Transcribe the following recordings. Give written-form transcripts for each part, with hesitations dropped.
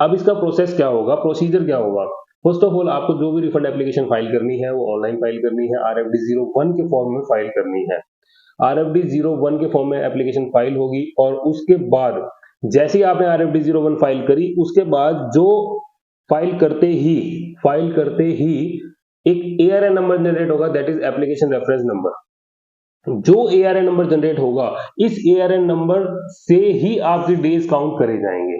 अब इसका प्रोसेस क्या होगा, प्रोसीजर क्या होगा? फर्स्ट ऑफ ऑल आपको जो भी रिफंड एप्लीकेशन फाइल करनी है वो ऑनलाइन फाइल करनी है, RFD 01 के फॉर्म में फाइल करनी है। RFD 01 के फॉर्म में एप्लीकेशन फाइल होगी और उसके बाद जैसे ही आपने RFD 01 फाइल करी, उसके बाद जो फाइल करते ही एक ARN नंबर जनरेट होगा, that is application reference number. जो ARN नंबर जनरेट होगा, इस ARN नंबर से ही आपके डेज काउंट करे जाएंगे।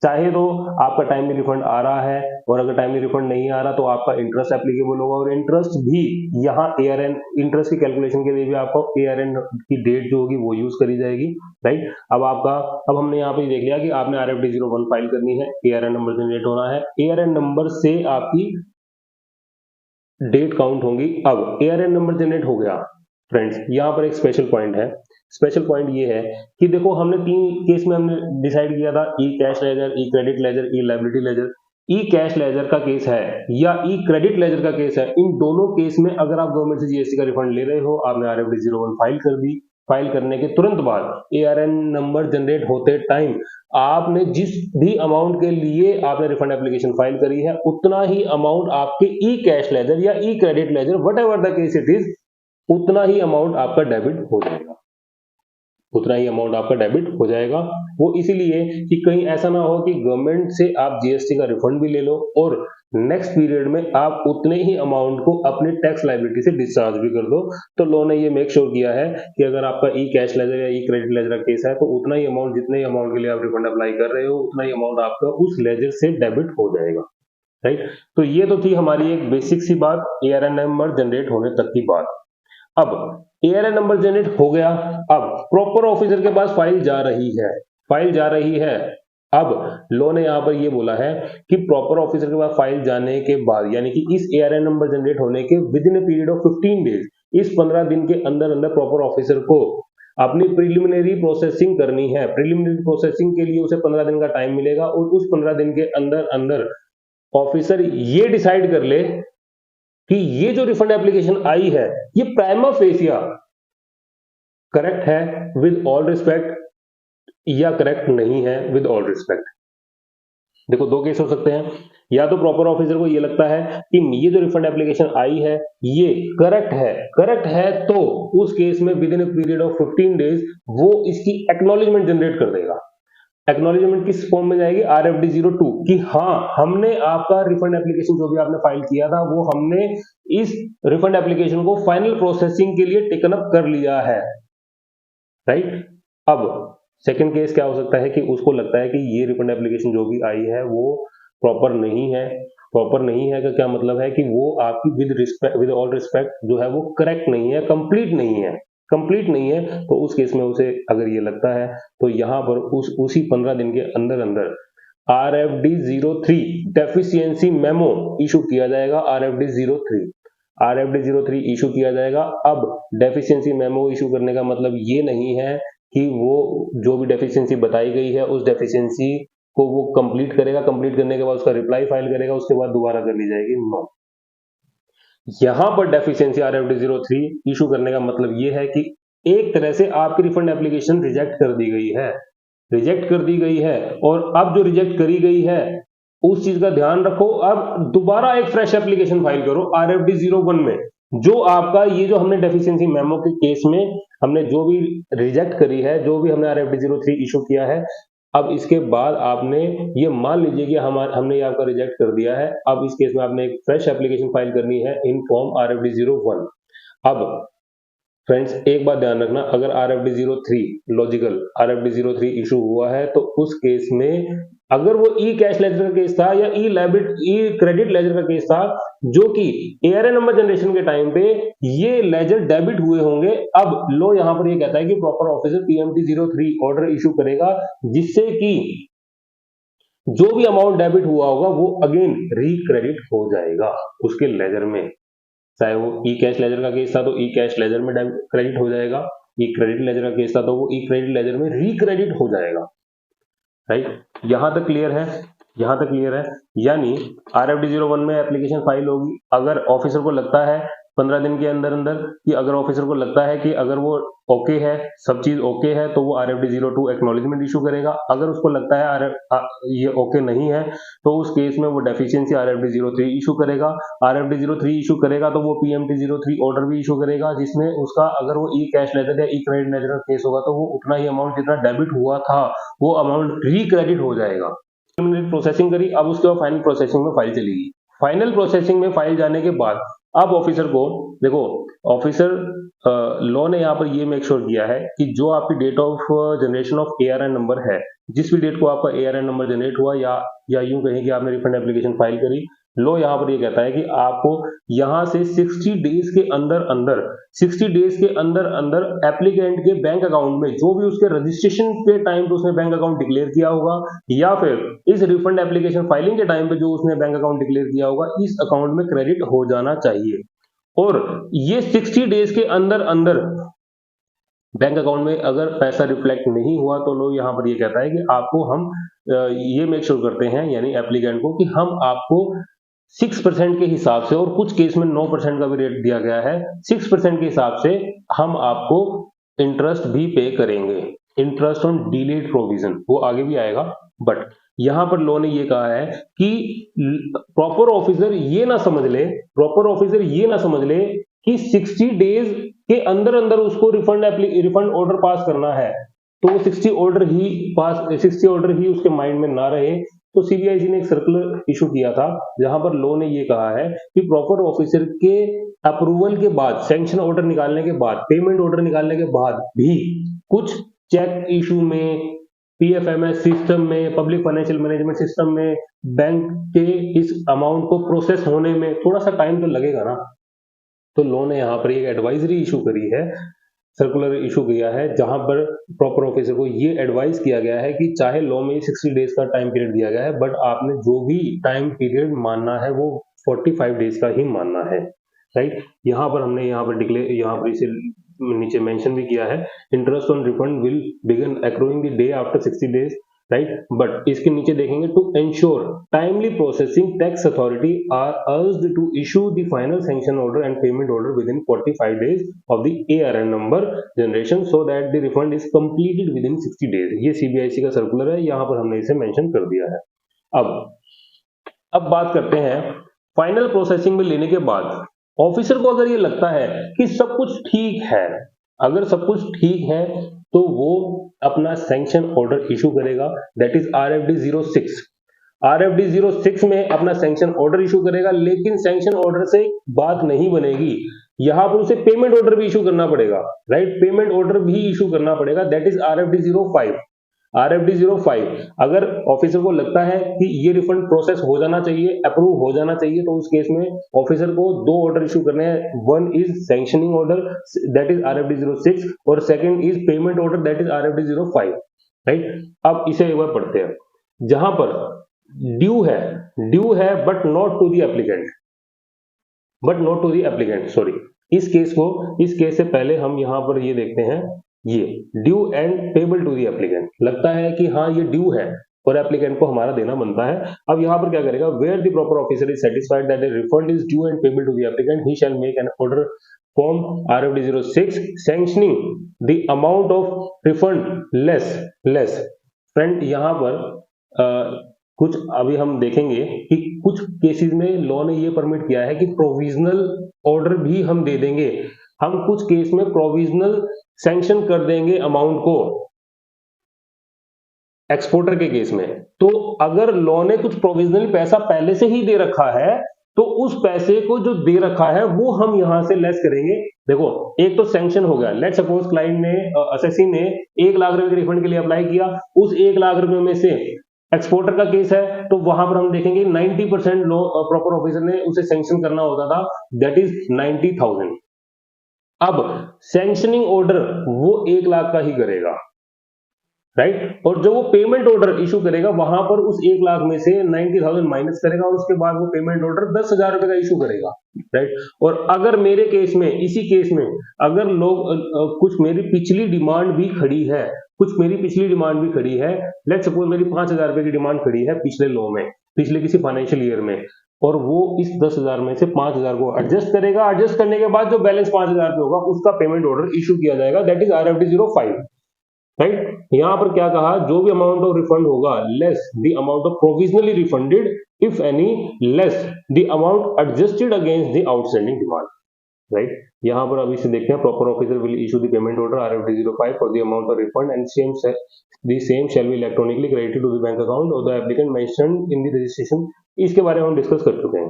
चाहे तो आपका टाइमली रिफंड आ रहा है और अगर टाइमली रिफंड नहीं आ रहा तो आपका इंटरेस्ट एप्लीकेबल होगा और इंटरेस्ट भी यहाँ ARN इंटरेस्ट की कैलकुलेशन के लिए भी आपको ARN की डेट जो होगी वो यूज करी जाएगी, राइट। अब हमने यहाँ पे देख लिया कि आपने RFD 01 फाइल करनी है, ARN नंबर जनरेट होना है, ARN नंबर से आपकी डेट काउंट होंगी। अब ARN नंबर जनरेट हो गया फ्रेंड्स, यहाँ पर एक स्पेशल पॉइंट है। स्पेशल पॉइंट ये है कि देखो हमने 3 केस में हमने डिसाइड किया था, ई कैश लेजर, ई क्रेडिट लेजर, ई लायबिलिटी लेजर। ई कैश लेजर का केस है या ई क्रेडिट लेजर का केस है, इन दोनों केस में अगर आप गवर्नमेंट से GST का रिफंड ले रहे हो, आपने RFD 01 फाइल कर दी, फाइल करने के तुरंत बाद ARN नंबर जनरेट होते टाइम आपने जिस भी अमाउंट के लिए आपने रिफंड एप्लीकेशन फाइल करी है, उतना ही अमाउंट आपके ई कैश लेजर या e credit ledger whatever the case it is, उतना ही अमाउंट आपका डेबिट हो जाएगा, उतना ही अमाउंट आपका डेबिट हो जाएगा। वो इसीलिए कि कहीं ऐसा ना हो कि गवर्नमेंट से आप GST का रिफंड भी ले लो और नेक्स्ट पीरियड में आप उतने ही अमाउंट को अपनी टैक्स लायबिलिटी से डिस्चार्ज भी कर दो। तो लॉ ने ये मेक श्योर किया है कि अगर आपका ई कैश लेजर या ई क्रेडिट लेजर का केस है तो उतना ही अमाउंट, जितने ही अमाउंट के लिए आप रिफंड अप्लाई कर रहे हो, उतना ही अमाउंट आपका उस लेजर से डेबिट हो जाएगा, राइट। तो ये तो थी हमारी एक बेसिक सी बात, ARN नंबर जनरेट होने तक की बात। अब ARN नंबर जनरेट हो गया, अब प्रॉपर ऑफिसर के पास फाइल जा रही है। अब लॉ ने यहां पर ये बोला है कि प्रॉपर ऑफिसर के पास फाइल जाने के बाद, यानी कि इस ARN नंबर जनरेट होने के with in a period of 15 days, इस 15 दिन के अंदर अंदर प्रॉपर ऑफिसर को अपनी प्रिलिमिनरी प्रोसेसिंग करनी है। प्रिलिमिनरी प्रोसेसिंग के लिए उसे 15 दिन का टाइम मिलेगा और उस 15 दिन के अंदर अंदर ऑफिसर ये डिसाइड कर ले कि ये जो रिफंड एप्लीकेशन आई है ये प्राइमा फेसिया करेक्ट है विद ऑल रिस्पेक्ट या करेक्ट नहीं है विद ऑल रिस्पेक्ट। देखो दो केस हो सकते हैं, या तो प्रॉपर ऑफिसर को ये लगता है कि ये जो रिफंड एप्लीकेशन आई है ये करेक्ट है तो उस केस में with in a period of 15 days वो इसकी एक्नॉलेजमेंट जनरेट कर देगा। एक्नॉलेजमेंट किस फॉर्म में जाएगी, RFD 02 कि हाँ हमने आपका रिफंड एप्लीकेशन जो भी आपने फाइल किया था वो हमने इस रिफंड एप्लीकेशन को फाइनल प्रोसेसिंग के लिए टेकन अप कर लिया है, राइट। अब सेकंड केस क्या हो सकता है कि उसको लगता है कि ये रिफंड एप्लीकेशन जो भी आई है वो प्रॉपर नहीं है का क्या मतलब है कि वो आपकी विद ऑल रिस्पेक्ट जो है वो करेक्ट नहीं है, कंप्लीट नहीं है। तो उस केस में उसे अगर ये लगता है तो यहां पर उसी 15 दिन के अंदर अंदर RFD 03 डेफिशिएंसी मेमो इशू किया जाएगा। RFD 03 इशू किया जाएगा। अब डेफिशिएंसी मेमो इशू करने का मतलब ये नहीं है कि वो जो भी डेफिशिएंसी बताई गई है उस डेफिशिएंसी को वो कंप्लीट करेगा, कंप्लीट करने के बाद उसका रिप्लाई फाइल करेगा, उसके बाद दोबारा कर ली जाएगी, नो। यहां पर डेफिशिएंसी RFD 03 इशू करने का मतलब ये है कि एक तरह से आपकी रिफंड एप्लीकेशन रिजेक्ट कर दी गई है और अब जो रिजेक्ट करी गई है उस चीज का ध्यान रखो। अब दोबारा एक फ्रेश एप्लीकेशन फाइल करो RFD 01 में, जो आपका ये जो हमने डेफिशिएंसी मेमो के केस में हमने जो भी रिजेक्ट करी है, जो भी हमने RFD 03 इशू किया है, अब इसके बाद आपने ये मान लीजिए कि हमने ये आपका रिजेक्ट कर दिया है। अब इस केस में आपने एक फ्रेश एप्लीकेशन फाइल करनी है इन फॉर्म RFD 01। अब फ्रेंड्स एक बात ध्यान रखना, अगर RFD 03 इशू हुआ है तो उस केस में अगर वो ई कैश लेजर का केस था या ई क्रेडिट लेजर का केस था जो कि ARN नंबर जनरेशन के टाइम पे ये लेजर डेबिट हुए होंगे, अब लो यहां पर ये कहता है कि proper officer PMT 03 order issue करेगा जिससे कि जो भी अमाउंट डेबिट हुआ होगा वो अगेन रिक्रेडिट हो जाएगा उसके लेजर में। चाहे वो ई कैश लेजर का केस था तो ई कैश लेजर में क्रेडिट हो जाएगा, ई क्रेडिट लेजर का केस था तो वो ई क्रेडिट लेजर में रिक्रेडिट हो जाएगा, राइट। यहां तक क्लियर है। यानी RFD 01 में एप्लीकेशन फाइल होगी, अगर ऑफिसर को लगता है 15 दिन के अंदर अंदर, कि अगर ऑफिसर को लगता है कि अगर वो ओके है, सब चीज ओके है, तो वो RFD 02 एक्नॉलेजमेंट इशू करेगा। अगर उसको लगता है ये ओके नहीं है, तो उस केस में वो डेफिशिएंसी RFD 03 इशू करेगा। RFD 03 इशू करेगा तो वो PMT 03 ऑर्डर भी इशू करेगा, जिसमें उसका अगर वो ई कैश लेजर या ई क्रेडिट लेजर केस होगा तो वो उतना ही अमाउंट जितना डेबिट हुआ था वो अमाउंट रिक्रेडिट हो जाएगा। प्रोसेसिंग करी, अब उसके बाद फाइनल प्रोसेसिंग में फाइल चलेगी। फाइनल प्रोसेसिंग में फाइल जाने के बाद अब ऑफिसर को देखो, ऑफिसर लॉ ने यहाँ पर ये मेक श्योर किया है कि जो आपकी date of generation of ARN नंबर है, जिस भी डेट को आपका ARN नंबर जनरेट हुआ या यूं कहें कि आपने रिफंड एप्लीकेशन फाइल करी, लॉ यहाँ पर ये कहता है कि आपको यहाँ से 60 डेज के अंदर अंदर एप्लीकेंट के बैंक अकाउंट में जो भी उसके रजिस्ट्रेशन के टाइम पे उसने बैंक अकाउंट डिक्लेयर किया होगा, या फिर इस रिफंड एप्लीकेशन फाइलिंग के टाइम पे जो उसने बैंक अकाउंट डिक्लेयर किया होगा, इस अकाउंट में क्रेडिट हो जाना चाहिए। और ये 60 डेज के अंदर अंदर बैंक अकाउंट में अगर पैसा रिफ्लेक्ट नहीं हुआ तो लोग यहाँ पर ये कहता है कि आपको हम ये मेक श्योर करते हैं, यानी एप्लीकेंट को, कि हम आपको 6% के हिसाब से, और कुछ केस में 9% का भी रेट दिया गया है, 6% के हिसाब से हम आपको इंटरेस्ट भी पे करेंगे। इंटरेस्ट ऑन डिलेड प्रोविजन वो आगे भी आएगा, बट यहां पर लॉ ने ये कहा है कि प्रॉपर ऑफिसर ये ना समझ ले कि 60 डेज के अंदर अंदर उसको रिफंड ऑर्डर पास करना है, तो वो 60 ऑर्डर ही उसके माइंड में ना रहे। तो CBIC ने एक सर्कुलर इशू किया था जहां पर लॉ ने ये कहा है कि प्रॉपर ऑफिसर के अप्रूवल के बाद, सैंक्शन ऑर्डर निकालने के बाद, पेमेंट ऑर्डर निकालने के बाद भी कुछ चेक इशू में, PFMS सिस्टम में, पब्लिक फाइनेंशियल मैनेजमेंट सिस्टम में, बैंक के इस अमाउंट को प्रोसेस होने में थोड़ा सा टाइम तो लगेगा ना। तो लॉ ने यहाँ पर एक एडवाइजरी इशू करी है, सर्कुलर इशू किया है, जहां पर प्रॉपर ऑफिसर को ये एडवाइस किया गया है कि चाहे लॉ में 60 डेज का टाइम पीरियड दिया गया है, बट आपने जो भी टाइम पीरियड मानना है वो 45 डेज का ही मानना है, राइट। यहाँ पर इसे नीचे मेंशन भी किया है, interest on refund will begin accruing the day after 60 days, right. But इसके नीचे देखेंगे, to ensure timely processing, tax authority are urged to issue the final sanction order and payment order within 45 days of the ARN number generation so that the refund is completed within 60 days. ये CBIC का circular है, यहाँ पर हमने इसे mention कर दिया है। अब बात करते हैं फाइनल प्रोसेसिंग में लेने के बाद ऑफिसर को अगर ये लगता है कि सब कुछ ठीक है, अगर सब कुछ ठीक है तो वो अपना सैंक्शन ऑर्डर इशू करेगा, दैट इज RFD 06। RFD 06 में अपना सैंक्शन ऑर्डर इशू करेगा, लेकिन सैंक्शन ऑर्डर से बात नहीं बनेगी, यहां पर उसे पेमेंट ऑर्डर भी इशू करना पड़ेगा, राइट। पेमेंट ऑर्डर भी इशू करना पड़ेगा, दैट इज RFD 05। RFD 05 अगर ऑफिसर को लगता है कि ये रिफंड प्रोसेस हो जाना चाहिए, अप्रूव हो जाना चाहिए, तो उस केस में ऑफिसर को 2 ऑर्डर इशू करने हैं। One is sanctioning order, that is RFD 06, और second is payment order, that is RFD 05, right. अब इसे एक बार पढ़ते हैं। जहां पर ड्यू है but not to the applicant, sorry, इस केस से पहले हम यहां पर ये देखते हैं, ये due and payable to the applicant, लगता है कि हाँ ये ड्यू है और एप्लीकेंट को हमारा देना बनता है। अब यहाँ पर क्या करेगा, where the proper officer is satisfied that the refund is due and payable to the applicant, he shall make an order form RFD 06 sanctioning the amount of refund less. Friend, यहाँ पर कुछ अभी हम देखेंगे कि कुछ केसेस में law ने ये परमिट किया है कि प्रोविजनल ऑर्डर भी हम दे देंगे, हम कुछ केस में प्रोविजनल सैंक्शन कर देंगे अमाउंट को एक्सपोर्टर के केस में। तो अगर लॉ ने कुछ प्रोविजनल पैसा पहले से ही दे रखा है, तो उस पैसे को जो दे रखा है वो हम यहां से लेस करेंगे। देखो, एक तो सैंक्शन हो गया, लेट सपोज क्लाइंट ने, असेसी ने 1 लाख रुपए के रिफंड के लिए अप्लाई किया, उस 1 लाख रुपए में से एक्सपोर्टर का केस है तो वहां पर हम देखेंगे 90% लॉ प्रॉपर ऑफिसर ने उसे सैंक्शन करना होता था, दैट इज 90,000। अब सैंक्शनिंग ऑर्डर वो 1 लाख का ही करेगा, राइट। और जो वो पेमेंट ऑर्डर इशू करेगा वहां पर उस 1 लाख में से 90,000 माइनस करेगा और उसके बाद वो पेमेंट ऑर्डर 10,000 रुपए का इशू करेगा, राइट। और अगर मेरे केस में, इसी केस में अगर लोग कुछ मेरी पिछली डिमांड भी खड़ी है, लेट सपोज मेरी 5,000 रुपए की डिमांड खड़ी है पिछले लॉ में, पिछले किसी फाइनेंशियल ईयर में, और वो इस 10,000 में से 5,000 को एडजस्ट करेगा। एडजस्ट करने के बाद जो बैलेंस 5,000 पे होगा उसका पेमेंट ऑर्डर इशू किया जाएगा, दैट इज RFD 05, राइट। यहां पर क्या कहा, जो भी अमाउंट ऑफ रिफंड होगा less the amount of provisionally refunded if any, less the amount adjusted against the outstanding demand, right. यहां पर अभी से देखते हैं, proper officer will issue the payment order RFD 05 for the amount of refund and same shall be electronically credited to the bank account of the applicant mentioned in the registration. इसके बारे में हम डिस्कस कर चुके हैं।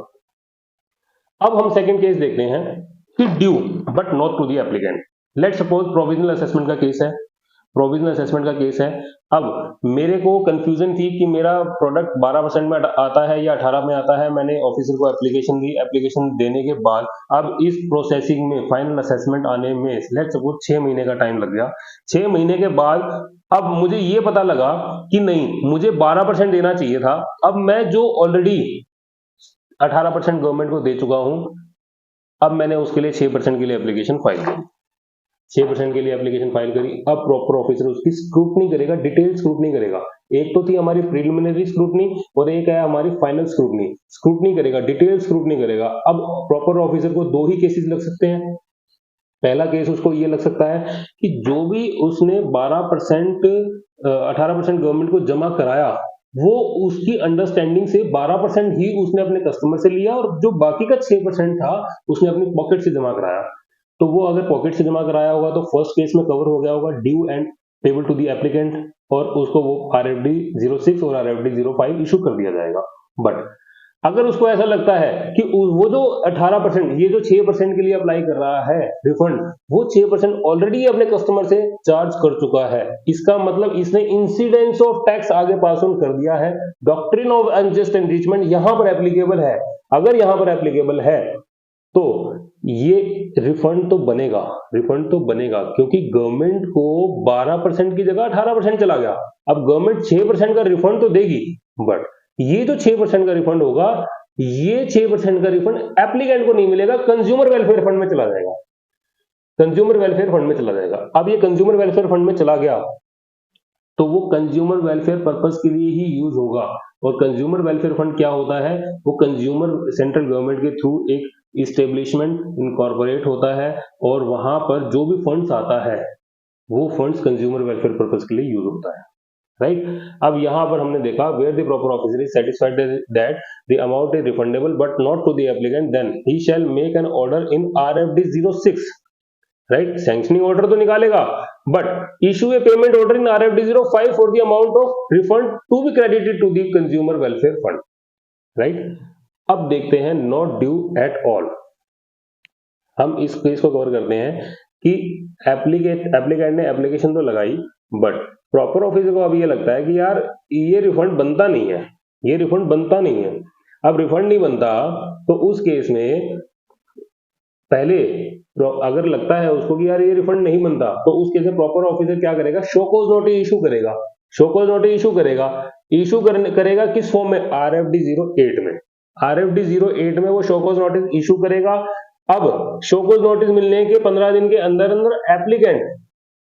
अब हम second case देखते हैं कि due but not to the applicant. Let suppose provisional assessment का केस है, प्रोविजनल असेसमेंट का केस है। अब मेरे को कंफ्यूजन थी कि मेरा प्रोडक्ट 12% में आता है या 18 में आता है। मैंने ऑफिसर को एप्लीकेशन दी, एप्लीकेशन देने के बाद अब इस प्रोसेसिंग में फाइनल असेसमेंट आने में लेट सपोज 6 महीने का टाइम लग गया। 6 महीने के बाद अब मुझे ये पता लगा कि नहीं, मुझे 12% देना चाहिए था। अब मैं जो ऑलरेडी 18% गवर्नमेंट को दे चुका हूं, अब मैंने उसके लिए 6% के लिए एप्लीकेशन फाइल करी। 6% के लिए एप्लीकेशन फाइल करी। अब प्रॉपर ऑफिसर उसकी स्क्रूटनी करेगा, डिटेल स्क्रूटनी करेगा। एक तो थी हमारी प्रिलिमिनरी स्क्रूटनी और एक है हमारी फाइनल स्क्रूटनी। स्क्रूटनी करेगा, डिटेल स्क्रूटनी करेगा। अब प्रॉपर ऑफिसर को दो ही केसेस लग सकते हैं। पहला केस उसको ये लग सकता है कि जो भी उसने 12% 18% गवर्नमेंट को जमा कराया, वो उसकी अंडरस्टैंडिंग से 12% ही उसने अपने कस्टमर से लिया और जो बाकी का 6% था उसने अपनी पॉकेट से जमा कराया। तो वो अगर पॉकेट से जमा कराया होगा तो फर्स्ट केस में कवर हो गया होगा, due and payable to the applicant, और उसको वो RFD 06 और RFD 05 इशू कर दिया जाएगा। बट अगर उसको ऐसा लगता है कि वो जो 18%, ये जो 6% के लिए अप्लाई कर रहा है रिफंड, वो 6% ऑलरेडी अपने कस्टमर से चार्ज कर चुका है, इसका मतलब इसने इंसिडेंस ऑफ टैक्स आगे पास ऑन कर दिया है। डॉक्ट्रिन ऑफ अनजस्ट एनरिचमेंट यहां पर एप्लीकेबल है। अगर यहां पर एप्लीकेबल है तो ये रिफंड तो बनेगा, रिफंड तो बनेगा, क्योंकि गवर्नमेंट को 12% की जगह 18% चला गया। अब गवर्नमेंट 6% का रिफंड तो देगी, बट ये जो 6% का रिफंड होगा, ये 6% का रिफंड एप्लीकेंट को नहीं मिलेगा, कंज्यूमर वेलफेयर फंड में चला जाएगा। कंज्यूमर वेलफेयर फंड में चला जाएगा। अब ये कंज्यूमर वेलफेयर फंड में चला गया तो वो कंज्यूमर वेलफेयर पर्पस के लिए ही यूज होगा। और कंज्यूमर वेलफेयर फंड क्या होता है, वो कंज्यूमर सेंट्रल गवर्नमेंट के थ्रू एक इस्टेब्लिशमेंट इनकॉर्पोरेट होता है और वहां पर जो भी फंड्स आता है वो फंड्स कंज्यूमर वेलफेयर पर्पस के लिए यूज होता है, राइट। अब यहां पर हमने देखा where the proper officer is satisfied that the amount is refundable but not to the applicant, then he shall make an order in RFD 06, right. Sanctioning order तो निकालेगा but issue a payment order in RFD 05 for the amount of refund to be credited to the consumer welfare fund, right. अब देखते हैं not due at all. हम इस case को cover करते हैं कि एप्लीकेंट ने एप्लीकेशन तो लगाई बट प्रॉपर ऑफिसर को अब ये लगता है कि यार ये रिफंड बनता नहीं है, ये रिफंड बनता नहीं है। अब रिफंड नहीं बनता तो उस केस में पहले अगर लगता है उसको कि यार ये रिफंड नहीं बनता तो उस केस में प्रॉपर ऑफिसर क्या करेगा, शो कॉज नोटिस इशू करेगा। शो कॉज नोटिस इशू करेगा, करेगा किस फॉर्म में, RFD 08 में। RFD 08 में वो शो कॉज नोटिस इशू करेगा। अब शो कॉज नोटिस मिलने के 15 दिन के अंदर अंदर एप्लीकेंट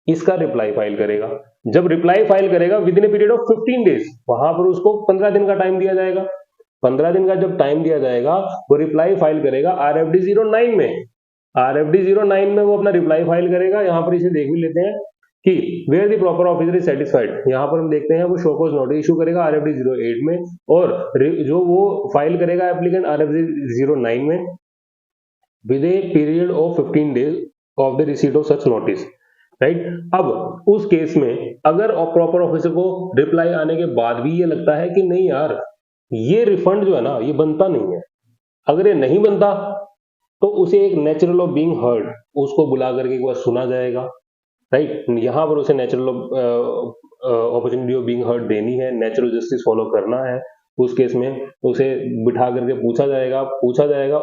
इसका रिप्लाई फाइल करेगा। जब रिप्लाई फाइल करेगा with in a period of 15 days, वहां पर उसको 15 दिन का टाइम दिया जाएगा। 15 दिन का जब टाइम दिया जाएगा वो रिप्लाई फाइल करेगा RFD 09 में। RFD 09 में वो अपना रिप्लाई फाइल करेगा। यहां पर इसे देख भी लेते हैं कि where the proper officer is satisfied. यहां पर हम देखते हैं वो शो कॉज नोटिस इशू करेगा RFD 08 में, और जो वो फाइल करेगा एप्लीकेंट RFD 09 में with a period of 15 days of the receipt of such notice, right. अब उस केस में अगर प्रॉपर ऑफिसर को रिप्लाई आने के बाद भी ये लगता है कि नहीं यार ये रिफंड जो है ना ये बनता नहीं है, अगर ये नहीं बनता तो उसे एक नेचुरल ऑफ बीइंग हर्ड उसको बुला करके एक बार सुना जाएगा, राइट। यहां पर उसे natural opportunity of being heard देनी है, नेचुरल जस्टिस फॉलो करना है। उस केस में उसे बिठा करके पूछा जाएगा।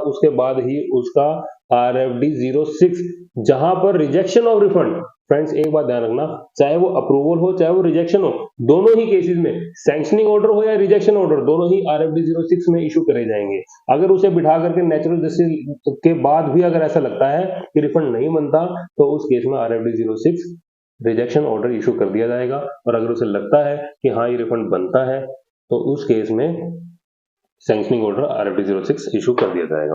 उसके बाद ही उसका RFD 06 जहां पर रिजेक्शन ऑफ रिफंड, फ्रेंड्स एक बात ध्यान रखना, चाहे वो अप्रूवल हो चाहे वो रिजेक्शन हो, दोनों ही केसेस में सैंक्शनिंग ऑर्डर हो या रिजेक्शन ऑर्डर, दोनों ही RFD 06 में इशू करे जाएंगे। अगर उसे बिठा करके नेचुरल जस्टिस के बाद भी अगर ऐसा लगता है कि रिफंड नहीं बनता तो उस केस में RFD 06 रिजेक्शन ऑर्डर इशू कर दिया जाएगा। और अगर उसे लगता है कि हाँ ये रिफंड बनता है तो उस केस में सैंक्शनिंग ऑर्डर RFD 06 इशू कर दिया जाएगा।